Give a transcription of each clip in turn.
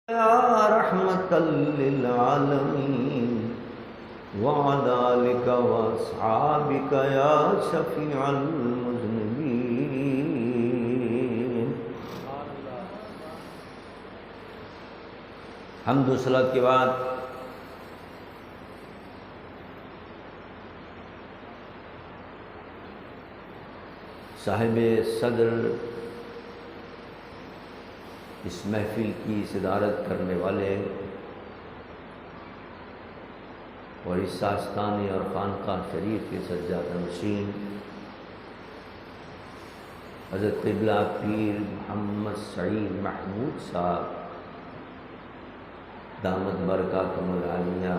يا رحمة للعالمين وعلى آلك وأصحابك يا شفيع المذنبين۔ حمد و صلاۃ کے بعد صاحب صدر اس محفل کی صدارت کرنے والے اور اس آستانے اور خانقاہ شریف کے سجادہ نشین حضرت قبلہ پیر محمد سعید محمود صاحب دامت برکاتہم العالیہ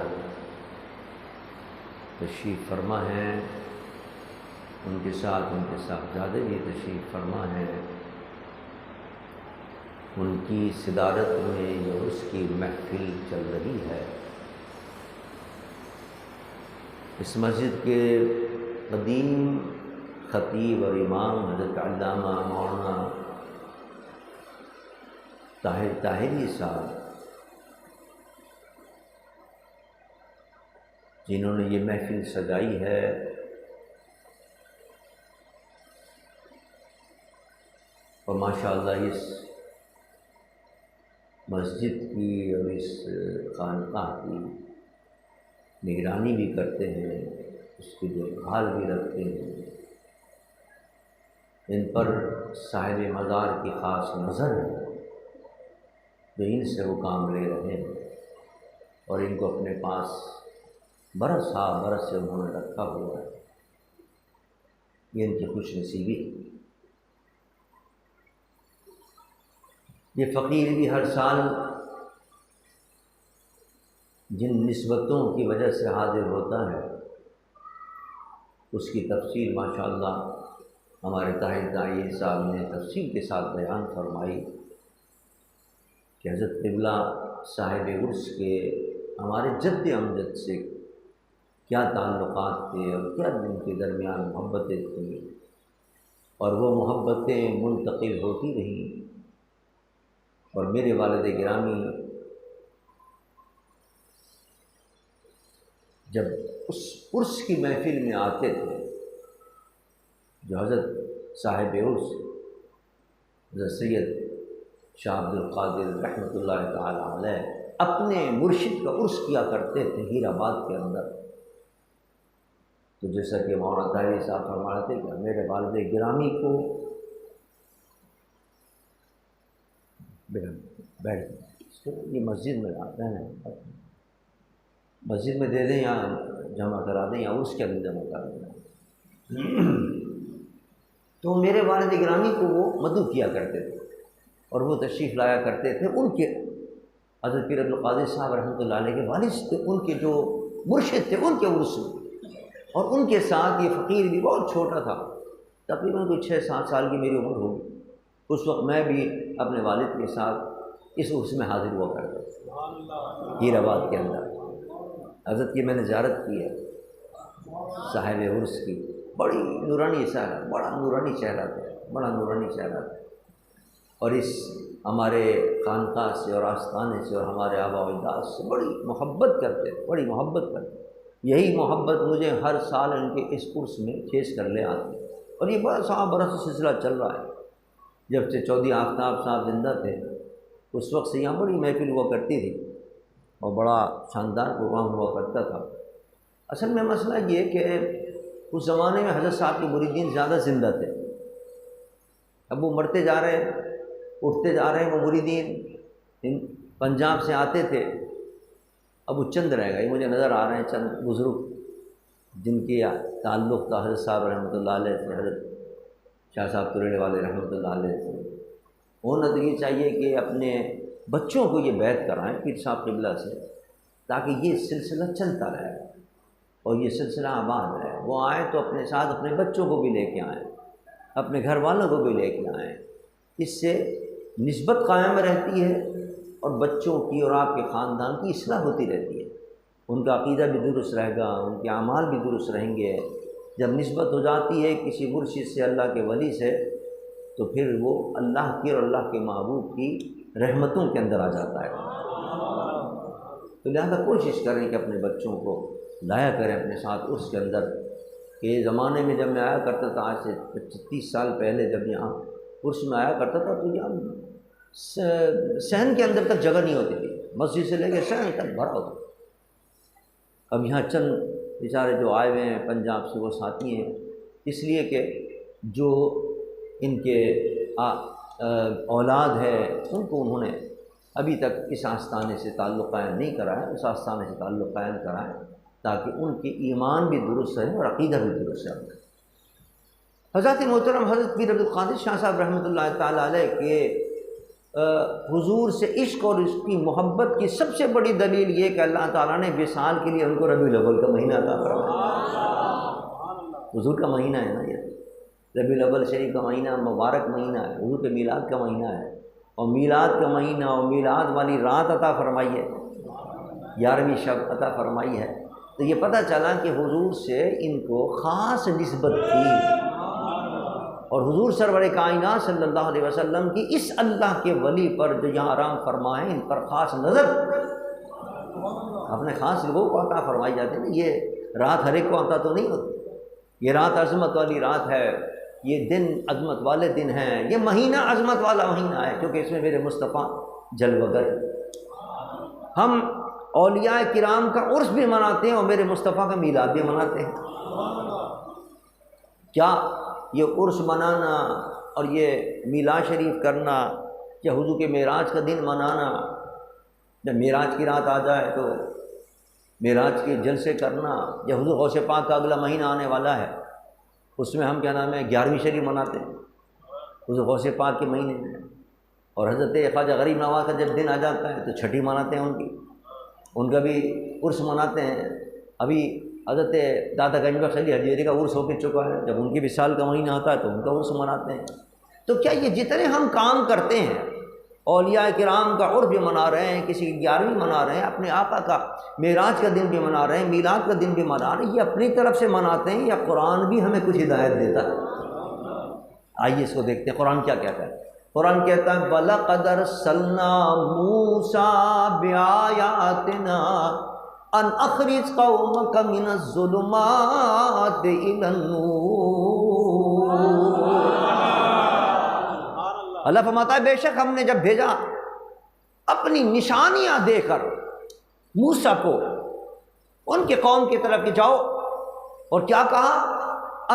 تشریف فرما ہیں، ان کے ساتھ صاحبزادے بھی تشریف فرما ہیں۔ ان کی صدارت میں یہ اس کی محفل چل رہی ہے۔ اس مسجد کے قدیم خطیب اور امام حضرت علامہ مولانا طاہر طاہری صاحب، جنہوں نے یہ محفل سجائی ہے، اور ماشاءاللہ اس مسجد کی اور اس خانقاہ کی نگرانی بھی کرتے ہیں، اس کی دیکھ بھال بھی رکھتے ہیں۔ ان پر صاحب مزار کی خاص نظر ہے، جو ان سے وہ کام لے رہے ہیں اور ان کو اپنے پاس برس سے انہوں نے رکھا ہوا ہے۔ یہ ان کی خوش نصیبی ہے۔ یہ فقیر بھی ہر سال جن نسبتوں کی وجہ سے حاضر ہوتا ہے، اس کی تفصیل ماشاءاللہ ہمارے طاہر طاہری صاحب نے تفصیل کے ساتھ بیان فرمائی کہ حضرت قبلہ صاحب عرس کے ہمارے جد امجد سے کیا تعلقات تھے اور کیا ان کے درمیان محبتیں تھیں، اور وہ محبتیں منتقل ہوتی رہیں۔ اور میرے والد گرامی جب اس عرس کی محفل میں آتے تھے، جو حضرت صاحب عرس حضرت سید شاہ عبد القادر رحمۃ اللہ تعالی علیہ اپنے مرشد کا عرس کیا کرتے تھے ہیر آباد کے اندر، تو جیسا کہ مولانا طاہری صاحب فرما رہے تھے کہ میرے والد گرامی کو بیٹھ یہ مسجد میں آتے ہیں، مسجد میں دے دیں یا جمع کرا دیں یا اس کے اندر جمع کرا دیں۔ تو میرے والد گرامی کو وہ مدعو کیا کرتے تھے اور وہ تشریف لایا کرتے تھے۔ ان کے حضرت پیر عبد القادر صاحب رحمۃ اللہ علیہ کے والد تھے، ان کے جو مرشد تھے، ان کے عرس میں، اور ان کے ساتھ یہ فقیر بھی بہت چھوٹا تھا، تقریباً کوئی 6-7 سال کی میری عمر ہوگی۔ اس وقت میں بھی اپنے والد کے ساتھ اس عرس میں حاضر ہوا کرتا تھا ہیر آباد کے اندر۔ حضرت کی میں نے زیارت کی ہے صاحب عرس کی، بڑی نورانی چہرہ، بڑا نورانی چہرہ تھا، بڑا نورانی چہرہ تھا، اور اس ہمارے خانقاہ سے اور آستانے سے اور ہمارے آباء و اجداد سے بڑی محبت کرتے، بڑی محبت کرتے۔ یہی محبت مجھے ہر سال ان کے اس عرس میں کھینچ کر لے آتی، اور یہ بڑا برس سے سلسلہ چل رہا ہے۔ جب سے چودھری آفتاب صاحب زندہ تھے، اس وقت سے یہاں بڑی محفل ہوا کرتی تھی اور بڑا شاندار پروگرام ہوا کرتا تھا۔ اصل میں مسئلہ یہ کہ اس زمانے میں حضرت صاحب کے مریدین زیادہ زندہ تھے، اب وہ مرتے جا رہے ہیں، اٹھتے جا رہے ہیں۔ وہ مریدین پنجاب سے آتے تھے، اب وہ چند رہ گئے، مجھے نظر آ رہے ہیں چند بزرگ جن کے تعلق تھا حضرت صاحب رحمۃ اللہ علیہ سے، حضرت شاہ صاحب توریڑے والے رحمۃ اللہ علیہ سے۔ ہونا تو یہ چاہیے کہ اپنے بچوں کو یہ بیعت کرائیں پیر صاحب قبلہ سے، تاکہ یہ سلسلہ چلتا رہے اور یہ سلسلہ آباد رہے۔ وہ آئیں تو اپنے ساتھ اپنے بچوں کو بھی لے کے آئیں، اپنے گھر والوں کو بھی لے کے آئیں، اس سے نسبت قائم رہتی ہے اور بچوں کی اور آپ کے خاندان کی اصلاح ہوتی رہتی ہے۔ ان کا عقیدہ بھی درست رہے گا، ان کے اعمال بھی درست رہیں گے۔ جب نسبت ہو جاتی ہے کسی مرشد سے، اللہ کے ولی سے، تو پھر وہ اللہ کی اور اللہ کے محبوب کی رحمتوں کے اندر آ جاتا ہے۔ تو لہذا کوشش کریں کہ اپنے بچوں کو لایا کریں اپنے ساتھ عرس کے اندر، کہ زمانے میں جب میں آیا کرتا تھا، آج سے 25-30 سال پہلے جب یہاں عرس میں آیا کرتا تھا تو یہاں صحن کے اندر تک جگہ نہیں ہوتی تھی، مسجد سے لے کے صحن تک بھرا ہوتا تھا۔ اب یہاں چند بیچارے جو آئے ہوئے ہیں پنجاب سے وہ ساتھی ہیں، اس لیے کہ جو ان کے اولاد ہے ان کو انہوں نے ابھی تک اس آستانے سے تعلق قائم نہیں کرا ہے، اس آستانے سے تعلق قائم کرا ہے تاکہ ان کی ایمان بھی درست رہے اور عقیدہ بھی درست رہے۔ حضرت محترم حضرت پیر عبد القادر شاہ صاحب رحمۃ اللہ تعالیٰ علیہ کے حضور سے عشق اور اس کی محبت کی سب سے بڑی دلیل یہ کہ اللہ تعالیٰ نے وصال کے لیے ان کو ربیع الاول کا مہینہ عطا فرمایا۔ حضور کا مہینہ ہے نا یہ، ربیع الاول شریف کا مہینہ مبارک مہینہ ہے، حضور کے میلاد کا مہینہ ہے، اور میلاد کا مہینہ اور میلاد والی رات عطا فرمائی ہے، 11ویں شب عطا فرمائی ہے۔ تو یہ پتہ چلا کہ حضور سے ان کو خاص نسبت تھی، اور حضور سرور کائنات صلی اللہ علیہ وسلم کی اس اللہ کے ولی پر جو یہاں آرام فرمائے ان پر خاص نظر اپنے خاص لوگوں کو عطا فرمائی جاتی ہے۔ یہ رات ہر ایک کو عطا تو نہیں ہوتی، یہ رات عظمت والی رات ہے، یہ دن عظمت والے دن ہیں، یہ مہینہ عظمت والا مہینہ ہے، کیونکہ اس میں میرے مصطفیٰ جلوگر۔ ہم اولیاء کرام کا عرس بھی مناتے ہیں اور میرے مصطفیٰ کا میلاد بھی مناتے ہیں۔ کیا یہ عرس منانا اور یہ میلاد شریف کرنا یا حضور کے معراج کا دن منانا، جب معراج کی رات آ جائے تو معراج کے جلسے کرنا، یا حضور غوث پاک کا اگلا مہینہ آنے والا ہے اس میں ہم کیا نام ہے 11ویں شریف مناتے ہیں حضور غوث پاک کے مہینے میں، اور حضرت خواجہ غریب نواز کا جب دن آ جاتا ہے تو چھٹی مناتے ہیں ان کا بھی عرس مناتے ہیں۔ ابھی حضرت دادا گنج بخش علی حجویری کا عرس ہو کے چکا ہے، جب ان کی وصال کا مہینہ آتا ہے تو ان کا عرس مناتے ہیں۔ تو کیا یہ جتنے ہم کام کرتے ہیں، اولیاء کرام کا عرس بھی منا رہے ہیں، کسی کی 11ویں منا رہے ہیں، اپنے آقا کا معراج کا دن بھی منا رہے ہیں، میلاد کا دن بھی منا رہے ہیں، یہ اپنی طرف سے مناتے ہیں یا قرآن بھی ہمیں کچھ ہدایت دیتا ہے؟ آئیے اس کو دیکھتے ہیں قرآن کیا کہتا ہے۔ قرآن کہتا ہے وَلَقَدْ أَرْسَلْنَا مُوسَىٰ بِآيَاتِنَا ان اخرج قومک من الظلمات الی النور۔ اللہ فرماتا ہے بے شک ہم نے جب بھیجا اپنی نشانیاں دے کر موسیٰ کو ان کے قوم کی طرف کہ جاؤ، اور کیا کہا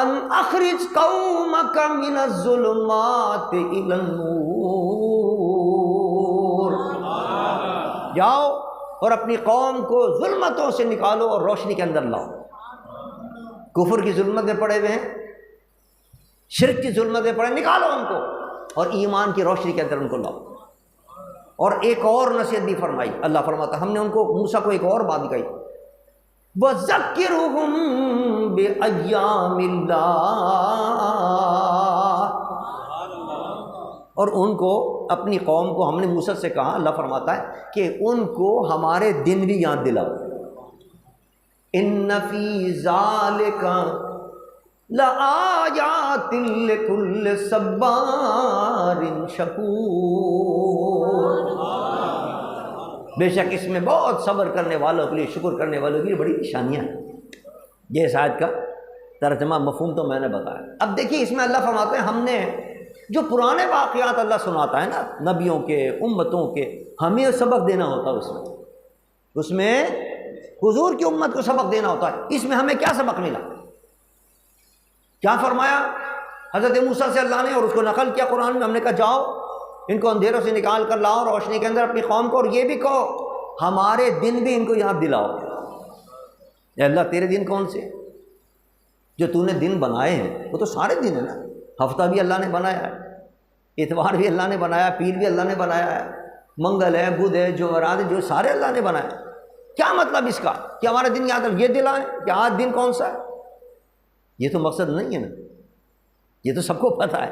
ان اخرج قومک من الظلمات الی النور، جاؤ اور اپنی قوم کو ظلمتوں سے نکالو اور روشنی کے اندر لاؤ۔ کفر کی ظلمت میں پڑے ہوئے ہیں، شرک کی ظلمت میں پڑے، نکالو ان کو اور ایمان کی روشنی کے اندر ان کو لاؤ۔ اور ایک اور نصیحت بھی فرمائی، اللہ فرماتا ہم نے ان کو موسیٰ کو ایک اور بات کہی وَذَكِّرْهُمْ بِأَيَّامِ اللَّهِ، اور ان کو اپنی قوم کو ہم نے موسیٰ سے کہا، اللہ فرماتا ہے کہ ان کو ہمارے دن بھی یاد دلاؤ۔ ان فی ذالک لآیات لکل صبار شکور، بے شک اس میں بہت صبر کرنے والوں کے لیے، شکر کرنے والوں کے لیے بڑی نشانیاں ہیں۔ یہ اس آیت کا ترجمہ مفہوم تو میں نے بتایا۔ اب دیکھیے اس میں اللہ فرماتے ہیں ہم نے جو پرانے واقعات اللہ سناتا ہے نا نبیوں کے، امتوں کے، ہمیں سبق دینا ہوتا ہے، اس میں حضور کی امت کو سبق دینا ہوتا ہے۔ اس میں ہمیں کیا سبق ملا؟ کیا فرمایا حضرت موسیٰ سے اللہ نے، اور اس کو نقل کیا قرآن میں، ہم نے کہا جاؤ ان کو اندھیروں سے نکال کر لاؤ روشنی کے اندر اپنی قوم کو، اور یہ بھی کہو ہمارے دن بھی ان کو یاد دلاؤ۔ اے اللہ تیرے دن کون سے جو تو نے دن بنائے ہیں؟ وہ تو سارے دن ہیں نا، ہفتہ بھی اللہ نے بنایا ہے، اتوار بھی اللہ نے بنایا، پیر بھی اللہ نے بنایا ہے، منگل ہے، بدھ ہے، جمعرات ہے، جو سارے اللہ نے بنایا۔ کیا مطلب اس کا کہ ہمارے دن یاد یہ دلائیں کہ آج دن کون سا ہے؟ یہ تو مقصد نہیں ہے نا، یہ تو سب کو پتہ ہے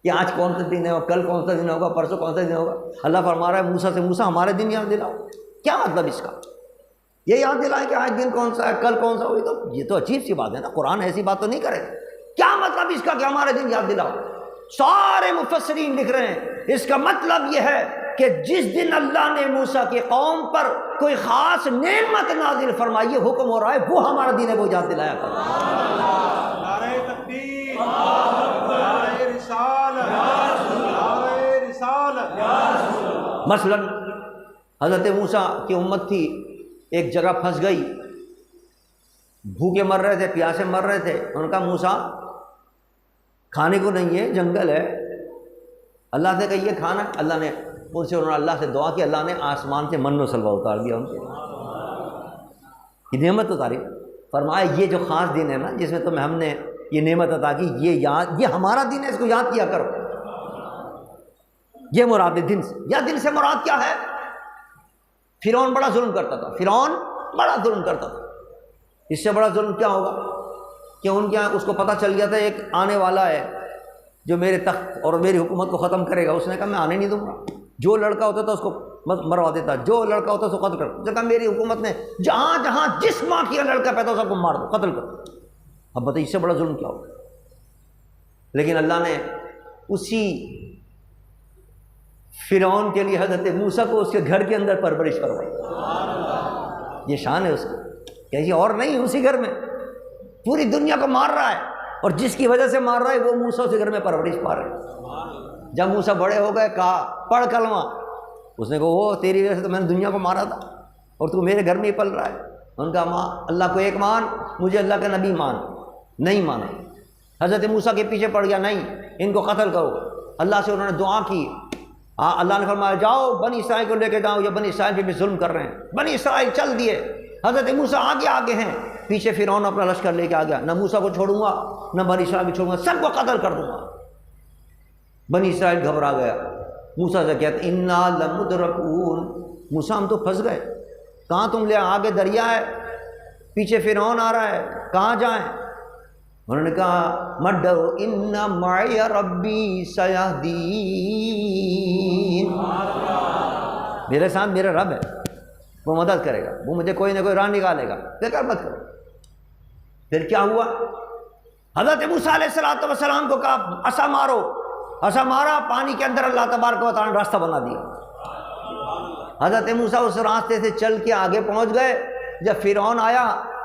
کہ آج کون سا دن ہے اور کل کون سا دن ہوگا، پرسوں کون سا دن ہوگا۔ اللہ فرما رہا ہے موسیٰ سے موسیٰ ہمارے دن یاد دلاؤ۔ کیا مطلب اس کا؟ یہ یاد دلائیں کہ آج دن کون سا ہے، کل کون سا ہوگا؟ تو یہ تو عجیب سی بات ہے نا، قرآن ایسی بات تو نہیں کرے۔ کیا مطلب اس کا کہ ہمارے دن یاد دلاؤ؟ سارے مفسرین لکھ رہے ہیں اس کا مطلب یہ ہے کہ جس دن اللہ نے موسیٰ کی قوم پر کوئی خاص نعمت نازل فرمائی ہے، حکم ہو رہا ہے وہ ہمارا دین ہے، وہ یاد دلایا کرو۔ نعرہ تکبیر، نعرہ رسالت، نعرہ رسالت۔ مثلا حضرت موسیٰ کی امت تھی، ایک جگہ پھنس گئی، بھوکے مر رہے تھے، پیاسے مر رہے تھے، ان کا موسیٰ کھانے کو نہیں ہے، جنگل ہے، اللہ سے کہیے کھانا، اللہ نے ان سے، انہوں نے اللہ سے دعا کی، اللہ نے آسمان سے من و سلوہ اتار دیا ان سے، یہ نعمت اتاری، فرمایا یہ جو خاص دن ہے نا جس میں تمہیں ہم نے یہ نعمت عطا کی، یہ ہمارا دن ہے، اس کو یاد کیا کرو۔ یہ مراد ہے دن سے، یا دن سے مراد کیا ہے؟ فرعون بڑا ظلم کرتا تھا، فرعون بڑا ظلم کرتا تھا، اس سے بڑا ظلم کیا ہوگا کہ ان کے یہاں اس کو پتہ چل گیا تھا ایک آنے والا ہے جو میرے تخت اور میری حکومت کو ختم کرے گا، اس نے کہا میں آنے نہیں دوں گا، جو لڑکا ہوتا تھا اس کو مروا دیتا، جو لڑکا ہوتا اس کو قتل کر، اس نے کہا میری حکومت نے جہاں جہاں جس ماں کی لڑکا پیدا ہو سب کو مار دو، قتل کر۔ اب بتائیے اس سے بڑا ظلم کیا ہوگا؟ لیکن اللہ نے اسی فرعون کے لیے حضرت موسیٰ کو اس کے گھر کے اندر پرورش کروائی، یہ شان ہے اس کی، کہیں اور نہیں، اسی گھر میں پوری دنیا کو مار رہا ہے، اور جس کی وجہ سے مار رہا ہے وہ موسیٰ اسی گھر میں پرورش پا رہے ہیں۔ جب موسیٰ بڑے ہو گئے کہا پڑھ کلمہ، اس نے کہا وہ تیری وجہ سے تو میں نے دنیا کو مارا تھا اور تو میرے گھر میں ہی پل رہا ہے۔ ان کا ماں اللہ کو ایک مان، مجھے اللہ کا نبی مان، نہیں مانا، حضرت موسیٰ کے پیچھے پڑ گیا، نہیں ان کو قتل کرو، اللہ سے انہوں نے دعا کی، اللہ نے فرمایا جاؤ بنی اسرائیل کو لے کے جاؤ، یہ بنی اسرائیل پہ بھی ظلم کر رہے ہیں، بنی اسرائیل چل دیے، حضرت موسیٰ آگے آگے ہیں، پیچھے فرعون اپنا لشکر لے کے آ گیا، نہ موسیٰ کو چھوڑوں گا نہ بنی اسرائیل کو چھوڑوں گا، سب کو قتل کر دوں گا۔ بنی اسرائیل گھبرا گیا، موسیٰ سے کہتے انا لمدرکون، موسیٰ ہم تو پھنس گئے، کہاں تم لے آگے دریا ہے، پیچھے فرعون آ رہا ہے، کہاں جائیں؟ انہوں نے کہا مت ڈرو ان معی ربی سیہدین، میرے ساتھ میرا رب ہے، وہ مدد کرے گا، وہ مجھے کوئی نہ کوئی راہ نکالے گا، فکر مت کرو۔ پھر کیا ہوا؟ حضرت موسیٰ علیہ السلام کو کہا عصا مارو، عصا مارا، پانی کے اندر اللہ تبارک و تعالیٰ نے راستہ بنا دیا۔ حضرت موسیٰ اس راستے سے چل کے آگے پہنچ گئے، جب فرعون آیا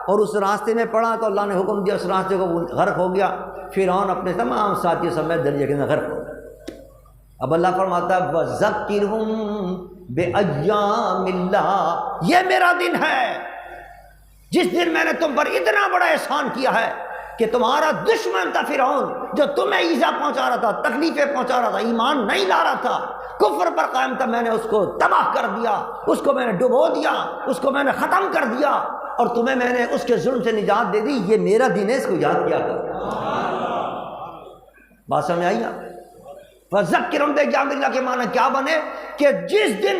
اور اس راستے میں پڑا تو اللہ نے حکم دیا اس راستے کو غرق ہو گیا، فرعون اپنے تمام ساتھی سمیت دریا کے اندر غرق ہو گیا۔ اب اللہ فرماتا ہے وَذَكِّرْهُمْ بِأَيَّامِ اللَّهِ، یہ میرا دن ہے جس دن میں نے تم پر اتنا بڑا احسان کیا ہے کہ تمہارا دشمن تھا فرعون، جو تمہیں ایذا پہنچا رہا تھا، تکلیفیں پہنچا رہا تھا، ایمان نہیں لا رہا تھا، کفر پر قائم تھا، میں نے اس کو تباہ کر دیا، اس کو میں نے ڈبو دیا، اس کو میں نے ختم کر دیا، اور تمہیں میں نے اس کے ظلم سے نجات دے دی، یہ میرا دن ہے، اس کو یاد کیا کر۔ بات سمجھ آئی آپ؟ فَذَكِّرْهُمْ بِأَيَّامِ اللَّهِ کے معنی کیا بنے کہ جس دن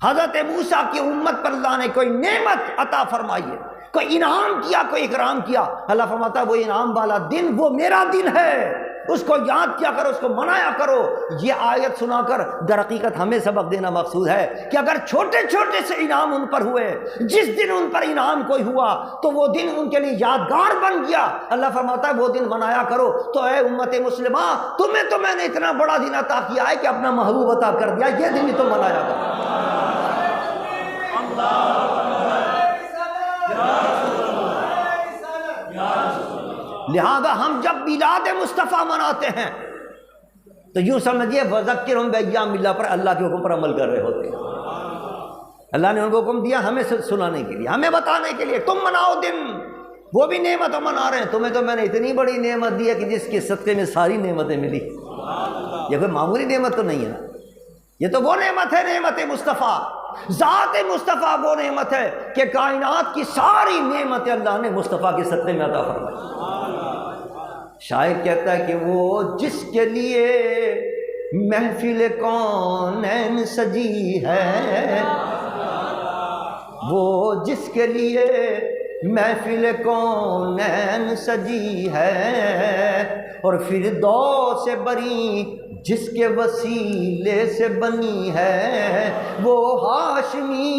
حضرت موسیٰ کی امت پر اللہ نے کوئی نعمت عطا فرمائی ہے، کوئی انعام کیا، کوئی اکرام کیا، اللہ فرماتا ہے وہ انعام والا دن وہ میرا دن ہے، اس کو یاد کیا کرو، اس کو منایا کرو۔ یہ آیت سنا کر در حقیقت ہمیں سبق دینا مقصود ہے کہ اگر چھوٹے چھوٹے سے انعام ان پر ہوئے، جس دن ان پر انعام کوئی ہوا تو وہ دن ان کے لیے یادگار بن گیا، اللہ فرماتا ہے وہ دن منایا کرو۔ تو اے امت مسلمہ، تمہیں تو میں نے اتنا بڑا دن عطا کیا ہے کہ اپنا محبوب عطا کر دیا، یہ دن ہی تم منایا کرو۔ لہذا ہم جب میلاد مصطفیٰ مناتے ہیں تو یوں سمجھیے وذکرہم بایام اللہ پر اللہ کے حکم پر عمل کر رہے ہوتے ہیں۔ اللہ نے ان کو حکم دیا ہمیں سنانے کے لیے، ہمیں بتانے کے لیے، تم مناؤ دن، وہ بھی نعمت منا رہے ہیں، تمہیں تو میں نے اتنی بڑی نعمت دی ہے کہ جس کے صدقے میں ساری نعمتیں ملی، یہ کوئی معمولی نعمت تو نہیں ہے نا، یہ تو وہ نعمت ہے، نعمت مصطفیٰ، ذات مصطفیٰ وہ نعمت ہے کہ کائنات کی ساری نعمتیں اللہ نے مصطفیٰ کے صدقے میں عطا فرمائی۔ شاعر کہتا ہے کہ وہ جس کے لیے محفل کونین سجی ہے، وہ جس کے لیے محفل کونین سجی ہے، اور فردوس سے بری جس کے وسیلے سے بنی ہے، وہ ہاشمی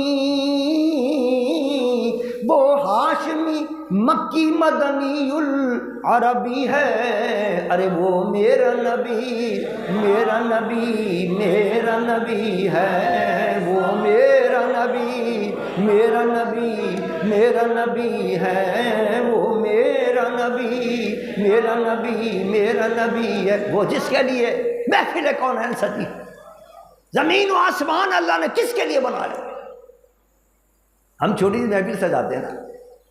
مکی مدنی العربی ہے، ارے وہ میرا نبی میرا نبی میرا نبی ہے، وہ میرا نبی میرا نبی میرا نبی ہے، وہ میرا نبی میرا نبی میرا نبی ہے، وہ جس کے لیے محفل کونین سجی، زمین و آسمان اللہ نے کس کے لیے بنایا؟ ہم چھوٹی سی محفل سجاتے ہیں نا،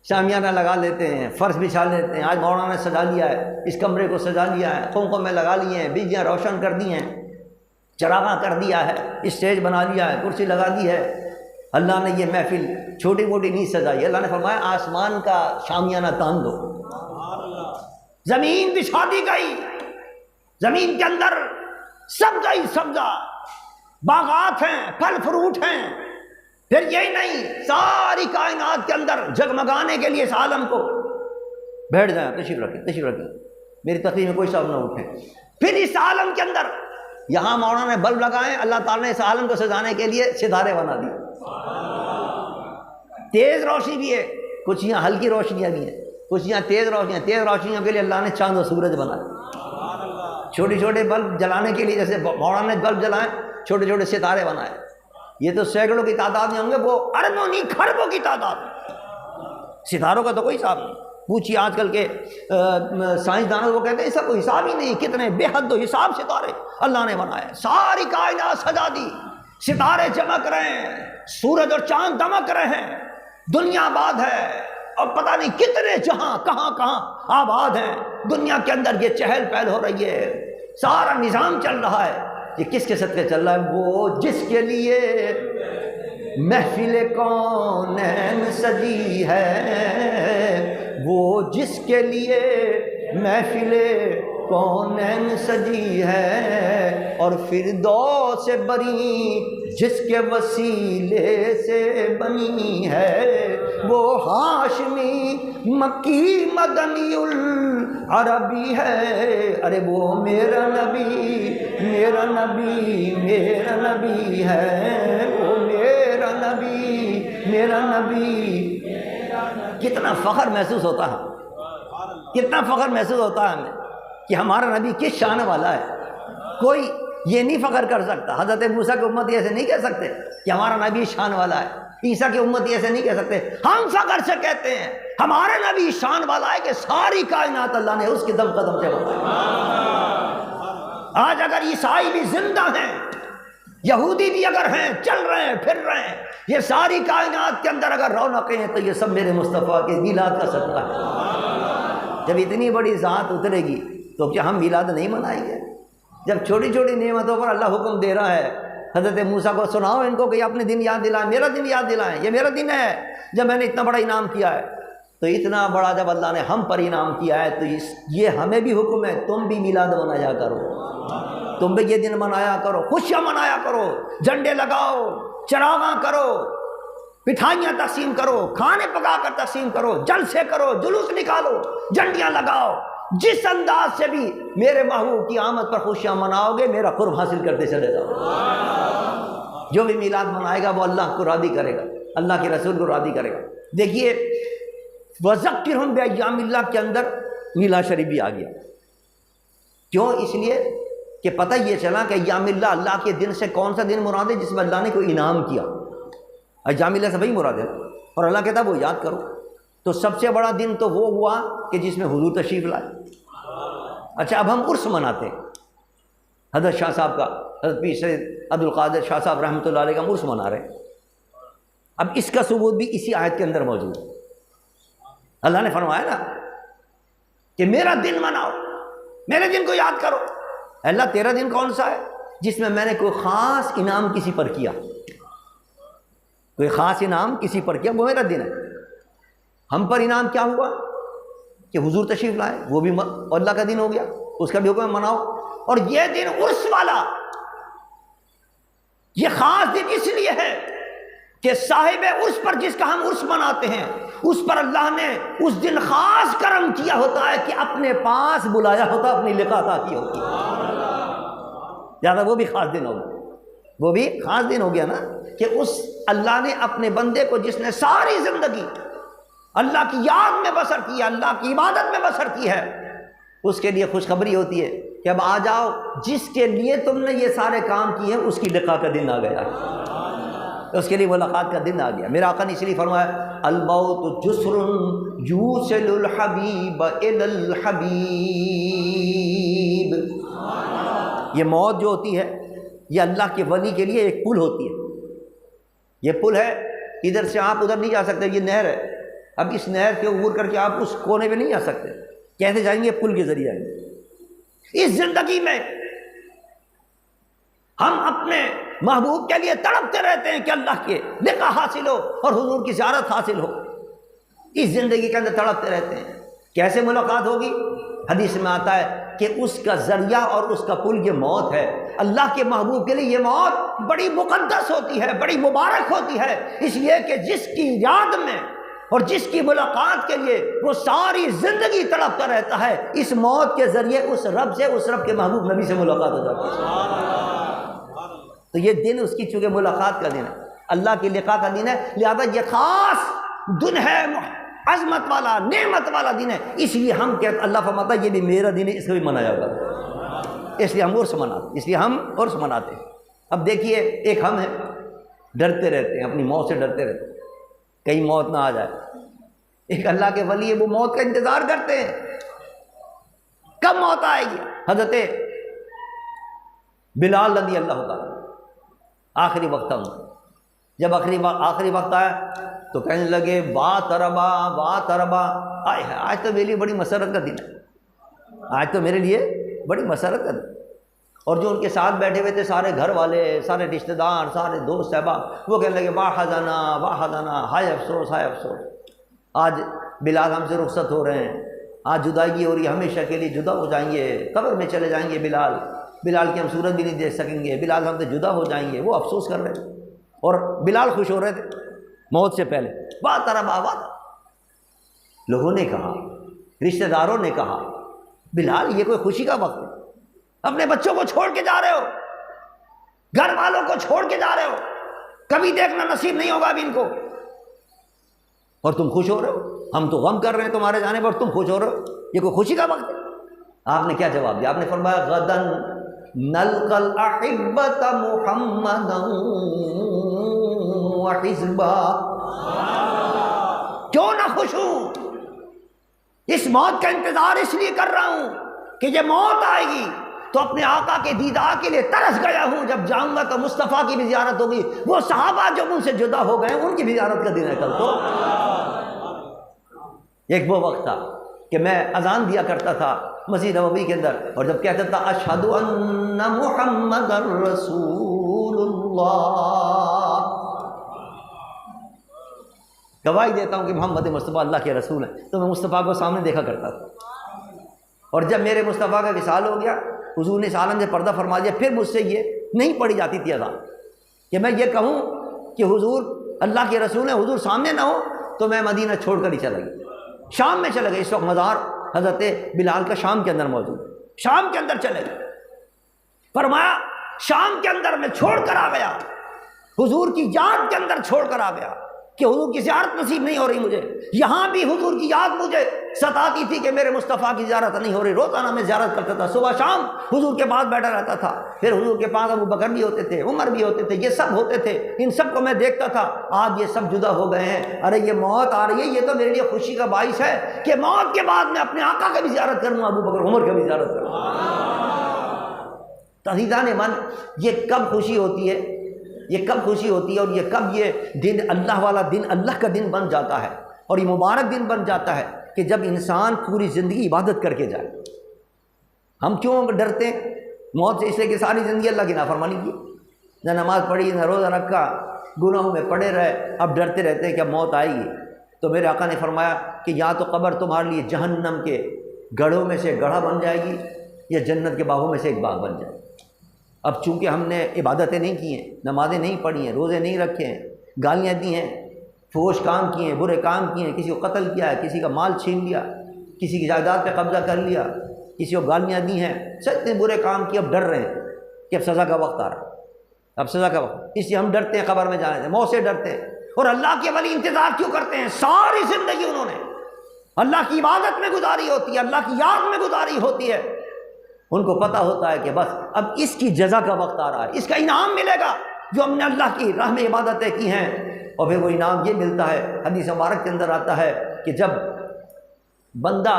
شامیانہ لگا لیتے ہیں، فرش بچھا لیتے ہیں، آج مولانا نے سجا لیا ہے، اس کمرے کو سجا لیا ہے، قمقمے لگا لیے ہیں، بجلیاں روشن کر دی ہیں، چراغاں کر دیا ہے، اسٹیج بنا لیا ہے، کرسی لگا دی ہے۔ اللہ نے یہ محفل چھوٹی موٹی نہیں سجائی، اللہ نے فرمایا آسمان کا شامیانہ تان دو، زمین بچھا دی گئی، زمین کے اندر سبزہ ہی سبزہ، باغات ہیں، پھل فروٹ ہیں، پھر یہی نہیں، ساری کائنات کے اندر جگمگانے کے لیے اس عالم کو بیٹھ جائیں، تشریف رکھیں، میری تقریر میں کوئی شب نہ اٹھیں، پھر اس عالم کے اندر یہاں مولانا نے بلب لگائے، اللہ تعالیٰ نے اس عالم کو سجانے کے لیے ستارے بنا دیے، تیز روشنی بھی ہے، کچھ یہاں ہلکی روشنیاں بھی ہیں، کچھ یہاں تیز روشنیوں کے لیے اللہ نے چاند و سورج بنائے، چھوٹے چھوٹے بلب جلانے کے لیے، جیسے مولانا نے بلب جلائے، چھوٹے چھوٹے ستارے بنائے، یہ تو سینکڑوں کی تعداد میں ہوں گے، وہ اربوں نہیں کھربوں کی تعداد، ستاروں کا تو کوئی حساب نہیں، پوچھیے آج کل کے سائنسدانوں کو، کہتے ہیں اس کا کوئی حساب ہی نہیں، کتنے بے حد و حساب ستارے اللہ نے بنائے، ساری کائنات سجا دی، ستارے چمک رہے ہیں، سورج اور چاند دمک رہے ہیں، دنیا آباد ہے، اور پتہ نہیں کتنے جہاں کہاں آباد ہیں، دنیا کے اندر یہ چہل پہل ہو رہی ہے، سارا نظام چل رہا ہے، یہ کس کے صدقے چل رہا ہے؟ وہ جس کے لیے محفل کونین سجی ہے، وہ جس کے لیے محفل کونین سجی ہے، اور فردوس سے بری جس کے وسیلے سے بنی ہے، وہ ہاشمی مکی مدنی العربی ہے، ارے وہ میرا نبی میرا نبی میرا نبی ہے، وہ میرا نبی میرا نبی۔ کتنا فخر محسوس ہوتا ہے، کتنا فخر محسوس ہوتا ہے ہمیں کہ ہمارا نبی کس شان والا ہے۔ کوئی یہ نہیں فخر کر سکتا، حضرت موسیٰ کی امت ایسے نہیں کہہ سکتے کہ ہمارا نبی شان والا ہے، عیسیٰ کی امت ایسے نہیں کہہ سکتے، ہم فخر سے کہتے ہیں ہمارا نبی شان والا ہے کہ ساری کائنات اللہ نے اس کے دم قدم سے بنائی۔ آج اگر عیسائی بھی زندہ ہیں، یہودی بھی اگر ہیں، چل رہے ہیں پھر رہے ہیں، یہ ساری کائنات کے اندر اگر رونقیں ہیں تو یہ سب میرے مصطفیٰ کے میلاد کا صدقہ ہے۔ جب اتنی بڑی ذات اترے گی تو کیا ہم میلاد نہیں منائیں گے؟ جب چھوٹی چھوٹی نعمتوں پر اللہ حکم دے رہا ہے، حضرت موسیٰ کو سناؤ ان کو کہ اپنے دن یاد دلائیں، میرا دن یاد دلائیں، یہ میرا دن ہے جب میں نے اتنا بڑا انعام کیا ہے۔ تو اتنا بڑا جب اللہ نے ہم پر انعام کیا ہے تو یہ ہمیں بھی حکم ہے، تم بھی میلاد منایا کرو، تم بھی یہ دن منایا کرو، خوشیاں منایا کرو، جھنڈے لگاؤ، چراغاں کرو، مٹھائیاں تقسیم کرو، کھانے پکا کر تقسیم کرو، جلسے کرو، جلوس نکالو، جھنڈیاں لگاؤ، جس انداز سے بھی میرے محبوب کی آمد پر خوشیاں مناؤ گے میرا قرب حاصل کرتے چلے جاؤ۔ جو بھی میلاد منائے گا وہ اللہ کو راضی کرے گا، اللہ کے رسول کو راضی کرے گا۔ دیکھیے وَذَكِّرْهُمْ بِأَيَّامِ اللَّهِ کے اندر میلاد شریف بھی آ گیا، کیوں؟ اس لیے کہ پتہ یہ چلا کہ ایام اللہ، اللہ کے دن سے کون سا دن مراد ہے جس میں اللہ نے کوئی انعام کیا، ایام اللہ سے وہی مراد ہے، اور اللہ کہتا ہے وہ یاد کرو۔ تو سب سے بڑا دن تو وہ ہوا کہ جس میں حضور تشریف لائے۔ اچھا اب ہم عرس مناتے ہیں، حضرت شاہ صاحب کا، حضرت پیر سید عبدالقادر شاہ صاحب رحمۃ اللہ علیہ کا عرس منا رہے ہیں۔ اب اس کا ثبوت بھی اسی آیت کے اندر موجود ہے۔ اللہ نے فرمایا نا کہ میرا دن مناؤ، میرے دن کو یاد کرو۔ اللہ تیرا دن کون سا ہے جس میں نے کوئی خاص انعام کسی پر کیا، کوئی خاص انعام کسی پر کیا، وہ میرا دن ہے۔ ہم پر انعام کیا ہوا کہ حضور تشریف لائے، وہ بھی اللہ کا دن ہو گیا، اس کا بھی حکم مناؤ۔ اور یہ دن عرس والا، یہ خاص دن اس لیے ہے کہ صاحب عرس پر جس کا ہم عرس مناتے ہیں اس پر اللہ نے اس دن خاص کرم کیا ہوتا ہے کہ اپنے پاس بلایا ہوتا، اپنی لقاء عطا کی ہوتی ہے، زیادہ وہ بھی خاص دن ہو گیا، وہ بھی خاص دن ہو گیا نا، کہ اس اللہ نے اپنے بندے کو جس نے ساری زندگی اللہ کی یاد میں بسر کی ہے، اللہ کی عبادت میں بسر کی ہے، اس کے لیے خوشخبری ہوتی ہے کہ اب آ جاؤ، جس کے لیے تم نے یہ سارے کام کیے ہیں اس کی لقاء کا دن آ گیا، اس کے لیے ملاقات کا دن آ گیا۔ میرا آقا نے اس لیے فرمایا الموت جسر یوصل الحبیب الی الحبیب، یہ موت جو ہوتی ہے یہ اللہ کے ولی کے لیے ایک پل ہوتی ہے، یہ پل ہے، ادھر سے آپ ادھر نہیں جا سکتے، یہ نہر ہے، اب اس نہر کے عبور کر کے آپ اس کونے پہ نہیں جا سکتے، کیسے جائیں گے؟ پل کے ذریعے آئیں گے۔ اس زندگی میں ہم اپنے محبوب کے لیے تڑپتے رہتے ہیں کہ اللہ کے لقاء حاصل ہو اور حضور کی زیارت حاصل ہو، اس زندگی کے اندر تڑپتے رہتے ہیں۔ کیسے ملاقات ہوگی؟ حدیث میں آتا ہے کہ اس کا ذریعہ اور اس کا پل یہ موت ہے۔ اللہ کے محبوب کے لیے یہ موت بڑی مقدس ہوتی ہے، بڑی مبارک ہوتی ہے، اس لیے کہ جس کی یاد میں اور جس کی ملاقات کے لیے وہ ساری زندگی تڑپتا رہتا ہے، اس موت کے ذریعے اس رب سے، اس رب کے محبوب نبی سے ملاقات ہو جاتی ہے۔ تو یہ دن اس کی چونکہ ملاقات کا دن ہے، اللہ کی لقاء کا دن ہے، لہذا یہ خاص دن ہے، عظمت والا، نعمت والا دن ہے، اس لیے ہم کہتے، اللہ فرماتا ہے یہ بھی میرا دن ہے، اس کو بھی منایا جاتا ہے، اس لیے ہم عرس مناتے، اس لیے ہم عرس مناتے ہیں۔ اب دیکھیے، ایک ہم ہیں ڈرتے رہتے ہیں، اپنی موت سے ڈرتے رہتے ہیں کہیں موت نہ آ جائے، ایک اللہ کے ولی ہے وہ موت کا انتظار کرتے ہیں کب موت آئے گی۔ حضرت بلال رضی اللہ تعالیٰ آخری وقت تھا ان کا، جب آخری وقت آیا تو کہنے لگے بات ربا، آج تو میرے لیے بڑی مسرت کا دن ہے، آج تو میرے لیے بڑی مسرت کا دن۔ اور جو ان کے ساتھ بیٹھے ہوئے تھے سارے گھر والے، سارے رشتہ دار، سارے دوست صاحبہ، وہ کہنے لگے واہ حزنا، ہائے افسوس، ہائے افسوس، آج بلال ہم سے رخصت ہو رہے ہیں، آج جدائی ہو رہی ہے، ہمیشہ کے لیے جدا ہو جائیں گے، قبر میں چلے جائیں گے، بلال کی ہم صورت بھی نہیں دیکھ سکیں گے، بلال ہم سے جدا ہو جائیں گے۔ وہ افسوس کر رہے تھے اور بلال خوش ہو رہے تھے موت سے پہلے۔ بات لوگوں نے کہا، رشتہ داروں نے کہا بلال یہ کوئی خوشی کا وقت ہے، اپنے بچوں کو چھوڑ کے جا رہے ہو، گھر والوں کو چھوڑ کے جا رہے ہو، کبھی دیکھنا نصیب نہیں ہوگا ابھی ان کو، اور تم خوش ہو رہے ہو، ہم تو غم کر رہے ہیں تمہارے جانے پر، تم خوش ہو رہے ہو، یہ کوئی خوشی کا وقت ہے؟ آپ نے کیا جواب دیا؟ آپ نے فرمایا غدن نلقى الأحبة محمدا وحزبا، کیوں نہ خوش ہوں، اس موت کا انتظار اس لیے کر رہا ہوں کہ یہ موت آئے گی تو اپنے آقا کے دیدار کے لیے ترس گیا ہوں، جب جاؤں گا تو مصطفیٰ کی بھی زیارت ہوگی، وہ صحابہ جو مجھ سے جدا ہو گئے ان کی بھی زیارت کا دن ہے کل تو۔ ایک وہ وقت تھا کہ میں اذان دیا کرتا تھا مسجد نبوی کے اندر، اور جب کہتا تھا اشہد ان محمد رسول اللہ، گواہی دیتا ہوں کہ محمد مصطفیٰ اللہ کے رسول ہیں، تو میں مصطفیٰ کو سامنے دیکھا کرتا تھا، اور جب میرے مصطفیٰ کا وصال ہو گیا، حضور نے اس عالم سے پردہ فرما دیا، پھر مجھ سے یہ نہیں پڑھی جاتی تھی اذان کہ میں یہ کہوں کہ حضور اللہ کے رسول ہیں، حضور سامنے نہ ہو تو میں مدینہ چھوڑ کر ہی چلا گیا، شام میں چلا گیا۔ اس وقت مزار حضرت بلال کا شام کے اندر موجود ہے، شام کے اندر چلے گئے، فرمایا شام کے اندر میں چھوڑ کر آ گیا، حضور کی یاد کے اندر چھوڑ کر آ گیا کہ حضور کی زیارت نصیب نہیں ہو رہی مجھے، یہاں بھی حضور کی یاد مجھے ستاتی تھی کہ میرے مصطفیٰ کی زیارت نہیں ہو رہی، روزانہ میں زیارت کرتا تھا، صبح شام حضور کے پاس بیٹھا رہتا تھا، پھر حضور کے پاس ابو بکر بھی ہوتے تھے، عمر بھی ہوتے تھے، یہ سب ہوتے تھے، ان سب کو میں دیکھتا تھا، آج یہ سب جدا ہو گئے ہیں، ارے یہ موت آ رہی ہے، یہ تو میرے لیے خوشی کا باعث ہے کہ موت کے بعد میں اپنے آقا کا بھی زیارت کروں، ابو بکر عمر کا بھی زیارت کروں۔ عزیزان من، یہ کب خوشی ہوتی ہے، یہ کب خوشی ہوتی ہے، اور یہ کب یہ دن اللہ والا دن، اللہ کا دن بن جاتا ہے، اور یہ مبارک دن بن جاتا ہے کہ جب انسان پوری زندگی عبادت کر کے جائے۔ ہم کیوں ڈرتے ہیں موت سے؟ اس لیے کہ ساری زندگی اللہ کی نافرمانی کی، نہ نماز پڑھی، نہ روزہ رکھا، گناہوں میں پڑے رہے، اب ڈرتے رہتے ہیں کہ اب موت آئے گی۔ تو میرے آقا نے فرمایا کہ یا تو قبر تمہارے لیے جہنم کے گڑھوں میں سے گڑھا بن جائے گی، یا جنت کے باغوں میں سے ایک باغ بن جائے گی۔ اب چونکہ ہم نے عبادتیں نہیں کی ہیں، نمازیں نہیں پڑھی ہیں، روزے نہیں رکھے ہیں، گالیاں دی ہیں، فحش کام کیے ہیں، برے کام کیے ہیں، کسی کو قتل کیا ہے، کسی کا مال چھین لیا، کسی کی جائیداد پہ قبضہ کر لیا، کسی کو گالیاں دی ہیں، سب برے کام کیے، اب ڈر رہے ہیں کہ اب سزا کا وقت آ رہا ہے، اب سزا کا وقت، اس لیے ہم ڈرتے ہیں قبر میں جانے سے، موت سے ڈرتے ہیں۔ اور اللہ کے ولی انتظار کیوں کرتے ہیں؟ ساری زندگی انہوں نے اللہ کی عبادت میں گزاری ہوتی ہے، اللہ کی یاد میں گزاری ہوتی ہے، ان کو پتہ ہوتا ہے کہ بس اب اس کی جزا کا وقت آ رہا ہے، اس کا انعام ملے گا جو ہم نے اللہ کی راہ میں عبادتیں کی ہیں۔ اور پھر وہ انعام یہ ملتا ہے، حدیث مبارک کے اندر آتا ہے کہ جب بندہ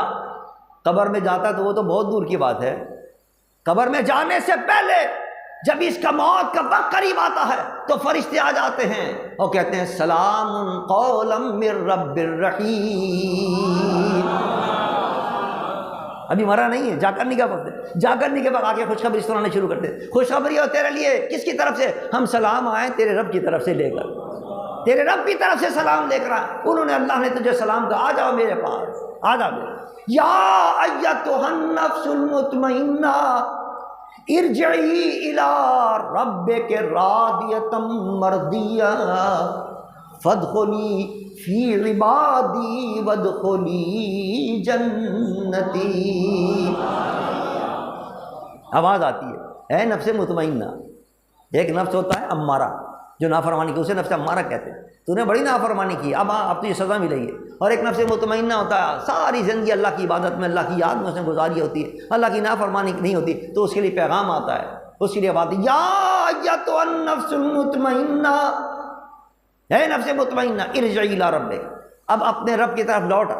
قبر میں جاتا ہے تو وہ تو بہت دور کی بات ہے، قبر میں جانے سے پہلے جب اس کا موت کا وقت قریب آتا ہے تو فرشتے آ جاتے ہیں اور کہتے ہیں سلام قولا من رب الرحیم۔ ابھی مرا نہیں ہے، جا کر نہیں کیا پڑھتے، جا کر نہیں کے بعد آ کے خوشخبری سنانے شروع کرتے، خوشخبری ہو تیرے لیے، کس کی طرف سے؟ ہم سلام آئے تیرے رب کی طرف سے لے کر، تیرے رب کی طرف سے سلام لے کر آئے۔ انہوں نے اللہ نے تجھے سلام کہا، آ جاؤ میرے پاس، آ جاؤ میرے یا ایتھا النفس المطمئنہ ارجعی الی ربک راضیۃ مرضیہ فادخلی فی عبادی وادخلی جنتی۔ آواز آتی ہے، اے نفس مطمئنہ۔ ایک نفس ہوتا ہے امارہ جو نافرمانی کی، اسے نفس امارہ کہتے ہیں، تو نے بڑی نافرمانی کی، اب تجھے سزا ملے گی۔ اور ایک نفس مطمئنہ ہوتا ہے ساری زندگی اللہ کی عبادت میں، اللہ کی یاد میں اس نے گزاری ہوتی ہے، اللہ کی نافرمانی نہیں ہوتی، تو اس کے لیے پیغام آتا ہے، اس کے لیے بات یا ایتھا النفس المطمئنہ، اے نفس مطمئنہ ارجعی الی ربک، اب اپنے رب کی طرف لوٹا،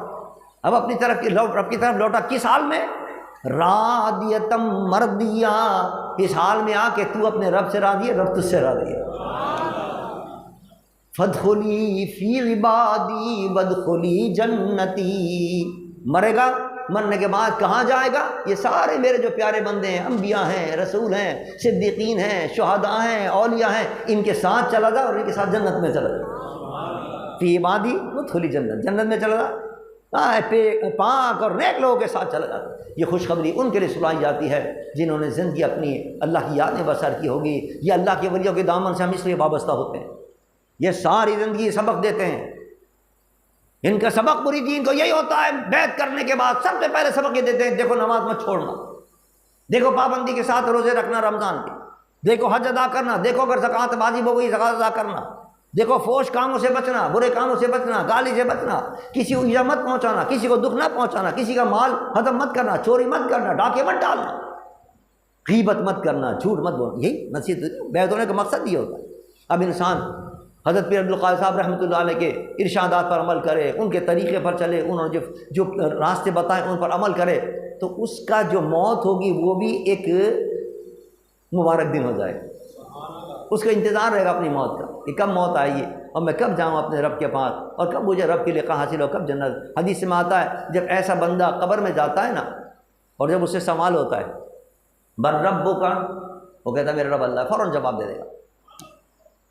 اب اپنی رب کی طرف لوٹا، کس حال میں؟ راضیۃ مرضیہ، اس حال میں آ کہ تو اپنے رب سے راضی ہے، رب تجھ سے راضی ہے۔ فادخلی فی عبادی وادخلی جنتی، مرے گا، مرنے کے بعد کہاں جائے گا؟ یہ سارے میرے جو پیارے بندے ہیں، انبیاء ہیں، رسول ہیں، صدیقین ہیں، شہداء ہیں، اولیاء ہیں، ان کے ساتھ چلا جا اور ان کے ساتھ جنت میں چلا جا۔ فی عبادی وادخلی جنت، جنت میں چلا جا، پاک اور نیک لوگوں کے ساتھ چلا جاتا۔ یہ خوشخبری ان کے لیے سنائی جاتی ہے جنہوں نے زندگی اپنی اللہ کی یاد میں بسر کی ہوگی، یا اللہ کے ولیوں کے دامن سے ہم اس لیے وابستہ ہوتے ہیں، یہ ساری زندگی سبق دیتے ہیں۔ ان کا سبق مریدین کو یہی ہوتا ہے، بیعت کرنے کے بعد سب سے پہلے سبق یہ دیتے ہیں، دیکھو نماز مت چھوڑنا، دیکھو پابندی کے ساتھ روزے رکھنا رمضان کے، دیکھو حج ادا کرنا، دیکھو اگر زکوٰۃ واجب ہو گئی زکوٰۃ ادا کرنا، دیکھو فحش کاموں سے بچنا، برے کاموں سے بچنا، گالی سے بچنا، کسی کو ایذا مت پہنچانا، کسی کو دکھ نہ پہنچانا، کسی کا مال ہضم مت کرنا، چوری مت کرنا، ڈاکے مت ڈالنا، غیبت مت کرنا، جھوٹ مت بولنا، یہی نصیحت بیعت ہونے کا مقصد یہ ہوتا ہے۔ اب انسان حضرت پیر عبدالقادر صاحب رحمۃ اللہ علیہ کے ارشادات پر عمل کرے، ان کے طریقے پر چلے، انہوں نے جو راستے بتائے ان پر عمل کرے، تو اس کا جو موت ہوگی وہ بھی ایک مبارک دن ہو جائے گا، اس کا انتظار رہے گا اپنی موت کا کہ کب موت آئی ہے اور میں کب جاؤں اپنے رب کے پاس، اور کب مجھے رب کے لقاء حاصل ہو، کب جنت۔ حدیث میں آتا ہے جب ایسا بندہ قبر میں جاتا ہے نا، اور جب اس سے سوال ہوتا ہے بر ربک، وہ کہتا ہے میرا رب اللہ، فوراً جواب دے دے گا۔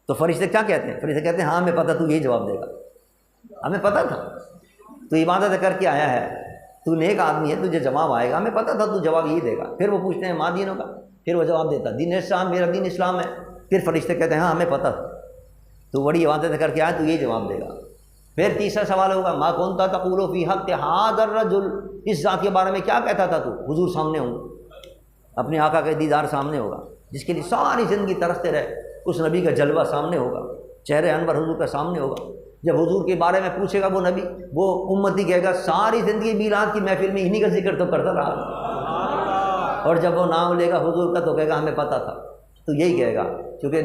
تو فرشتے کیا کہتے ہیں؟ فرشتے کہتے ہیں ہاں ہمیں پتہ تو یہی جواب دے گا، ہمیں پتہ تھا تو عبادت کر کے آیا ہے، تو نیک آدمی ہے، تجھے جواب آئے گا، ہمیں پتہ تھا تو جواب یہی دے گا۔ پھر وہ پوچھتے ہیں ماں دینوں کا، پھر وہ جواب دیتا دین اسلام، میرا دین اسلام ہے۔ پھر فرشتے کہتے ہیں ہاں ہمیں پتہ تھا تو بڑی عبادت کر کے آیا تو یہی جواب دے گا۔ پھر تیسرا سوال ہوگا ما کنت تقول فی حق ھذا الرجل، اس ذات کے بارے میں کیا کہتا تھا تو؟ حضور سامنے ہوں، اپنے آقا کا دیدار سامنے ہوگا، جس کے لیے ساری زندگی ترستے رہے، اس نبی کا جلوہ سامنے ہوگا، چہرے انور حضور کا سامنے ہوگا۔ جب حضور کے بارے میں پوچھے گا وہ نبی، وہ امتی کہے گا ساری زندگی میلاد کی محفل میں انہی کا ذکر تو کرتا رہا، اور جب وہ نام لے گا حضور کا تو کہے گا ہمیں پتہ تھا، تو یہی کہے گا کیونکہ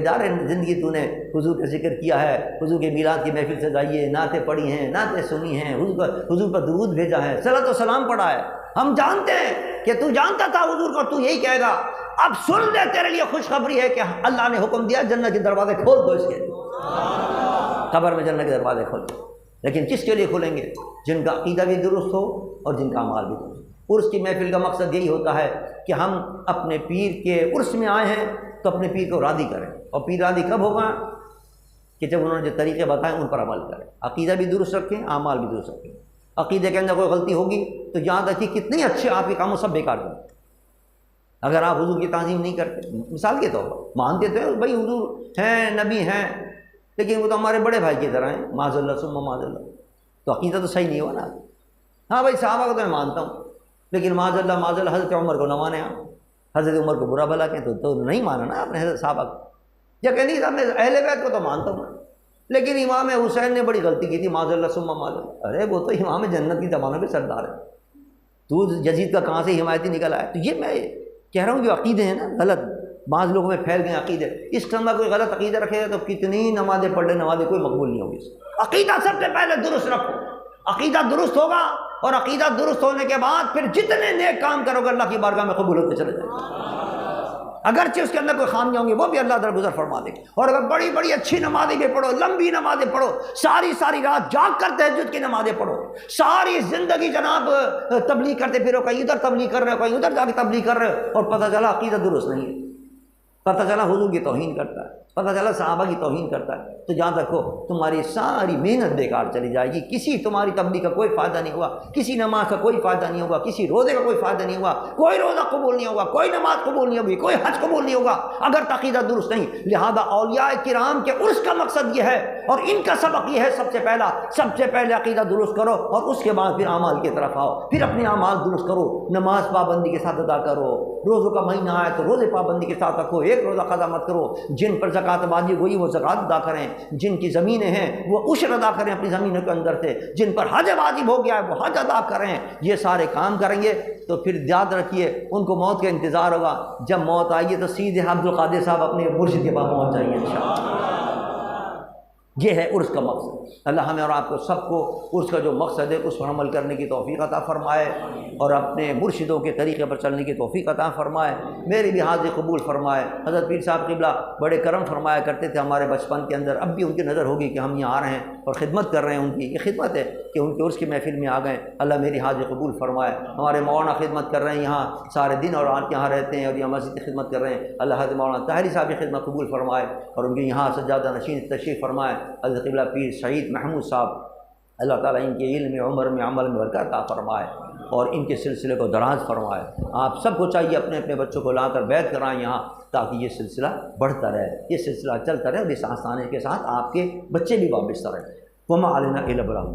زندگی تو نے حضور کا ذکر کیا ہے، حضور کے میلاد کی محفل سجائی ہے، نعتیں پڑھی ہیں، نعتیں سنی ہیں، حضور پر درود بھیجا ہے، صلاۃ و سلام پڑھا ہے۔ ہم جانتے ہیں کہ تو جانتا تھا حضور کو، تو یہی کہے گا اب سن لے تیرے لیے خوشخبری ہے کہ اللہ نے حکم دیا جنت کے دروازے کھول دو، اس کے قبر میں جنت کے دروازے کھول دو، لیکن کس کے لیے کھولیں گے؟ جن کا عقیدہ بھی درست ہو اور جن کا اعمال بھی درست ہو۔ عرس کی محفل کا مقصد یہی ہوتا ہے کہ ہم اپنے پیر کے عرس میں آئے ہیں تو اپنے پیر کو راضی کریں، اور پیر راضی کب ہوگا؟ کہ جب انہوں نے جو طریقے بتائے ان پر عمل کریں، عقیدہ بھی درست رکھیں، اعمال بھی درست رکھیں۔ عقیدے کے اندر کوئی غلطی ہوگی تو یاد رکھیے کتنے اچھے آپ کے کاموں سب بیکار کریں۔ اگر آپ حضور کی تعظیم نہیں کرتے، مثال کے طور پر مانتے تو بھائی حضور ہیں، نبی ہیں، لیکن وہ تو ہمارے بڑے بھائی کی طرح ہیں، معاذ اللہ ثم معاذ اللہ، تو عقیدہ تو صحیح نہیں ہوا نا۔ ہاں بھائی صحابہ کو تو میں مانتا ہوں، لیکن معاذ اللہ حضرت عمر کو نہ مانے، حضرت عمر کو برا بھلا کہیں تو نہیں مانا نا آپ نے حضرت صحابہ کو، یا کہ نہیں صاحب میں اہل بیت کو تو مانتا ہوں، لیکن امام حسین نے بڑی غلطی کی تھی، معاذ اللہ ثم معاذ اللہ۔ ارے وہ تو امام جنت کی زمانوں کے سردار ہے، تو یزید کا کہاں سے حمایتی نکل آیا؟ تو یہ میں کہہ رہا ہوں جو عقیدے ہیں نا غلط، بعض لوگوں میں پھیل گئے عقیدے، اس قسم کا کوئی غلط عقیدہ رکھے گا تو کتنی نمازیں پڑھ لے، نمازیں کوئی مقبول نہیں ہوگی۔ عقیدہ سب سے پہلے درست رکھو، عقیدہ درست ہوگا، اور عقیدہ درست ہونے کے بعد پھر جتنے نیک کام کرو گے اللہ کی بارگاہ میں قبول ہوتے چلے جائیں گے، اگرچہ اس کے اندر کوئی خامیاں ہوں گی وہ بھی اللہ درگزر فرما دے گا۔ اور اگر بڑی بڑی اچھی نمازیں بھی پڑھو، لمبی نمازیں پڑھو، ساری رات جاگ کر تہجد کی نمازیں پڑھو، ساری زندگی جناب تبلیغ کرتے پھرو، کہیں ادھر تبلیغ کر رہے ہو کہیں ادھر جا کے تبلیغ کر رہے ہو، اور پتہ چلا عقیدہ درست نہیں ہے، پتہ چلا حضور کی توہین کرتا ہے، پتہ چلا صحابہ کی توہین کرتا ہے، تو جہاں تک ہو تمہاری ساری محنت بیکار چلی جائے گی، کسی تمہاری تبلیغ کا کوئی فائدہ نہیں ہوا، کسی نماز کا کوئی فائدہ نہیں ہوگا، کسی روزے کا کوئی فائدہ نہیں ہوا، کوئی روزہ قبول نہیں ہوگا، کوئی نماز قبول نہیں ہوگی، کوئی حج قبول نہیں ہوگا اگر عقیدہ درست نہیں۔ لہذا اولیاء کرام کے عرس کا مقصد یہ ہے، اور ان کا سبق یہ ہے، سب سے پہلے عقیدہ درست کرو، اور اس کے بعد پھر اعمال کی طرف آؤ، پھر اپنے اعمال درست کرو، نماز پابندی کے ساتھ ادا کرو، روزوں کا مہینہ آئے تو روزے پابندی کے ساتھ رکھو، ایک روزہ قضا مت کرو، جن پر زکوٰۃ واجب ہوئی وہ زکوٰۃ ادا کریں، جن کی زمینیں ہیں وہ عشر ادا کریں اپنی زمینوں کے اندر سے، جن پر حج واجب ہو گیا ہے وہ حج ادا کریں، یہ سارے کام کریں گے تو پھر یاد رکھیے ان کو موت کا انتظار ہوگا، جب موت آئے گی تو سیدھے عبد القادر صاحب اپنے مرشد کے پاس پہنچ جائیں گے انشاءاللہ۔ یہ ہے عرس کا مقصد۔ اللہ ہمیں اور آپ کو سب کو عرس کا جو مقصد ہے اس پر عمل کرنے کی توفیق عطا فرمائے، اور اپنے مرشدوں کے طریقے پر چلنے کی توفیق عطا فرمائے، میری بھی حاضری قبول فرمائے۔ حضرت پیر صاحب قبلہ بڑے کرم فرمایا کرتے تھے ہمارے بچپن کے اندر، اب بھی ان کی نظر ہوگی کہ ہم یہاں آ رہے ہیں اور خدمت کر رہے ہیں، ان کی یہ خدمت ہے کہ ان کے عرس کی محفل میں آ گئے، اللہ میری حاضری قبول فرمائے۔ ہمارے مولانا خدمت کر رہے ہیں یہاں سارے دن اور رات یہاں رہتے ہیں اور یہاں مسجد کی خدمت کر رہے ہیں، اللہ حضرت مولانا طاہری صاحب کی خدمت قبول فرمائے، اور ان کے یہاں سجادہ نشین تشریف فرمائے حضرت قبلہ پیر شہید محمود صاحب، اللہ تعالیٰ ان کے علم عمر میں عمل میں برکت عطا فرمائے اور ان کے سلسلے کو دراز فرمائے۔ آپ سب کو چاہیے اپنے اپنے بچوں کو لا کر بیعت کرائیں یہاں، تاکہ یہ سلسلہ بڑھتا رہے، یہ سلسلہ چلتا رہے، اور اس آستانے کے ساتھ آپ کے بچے بھی وابستہ رہیں۔ وما علینا الا البلاغ۔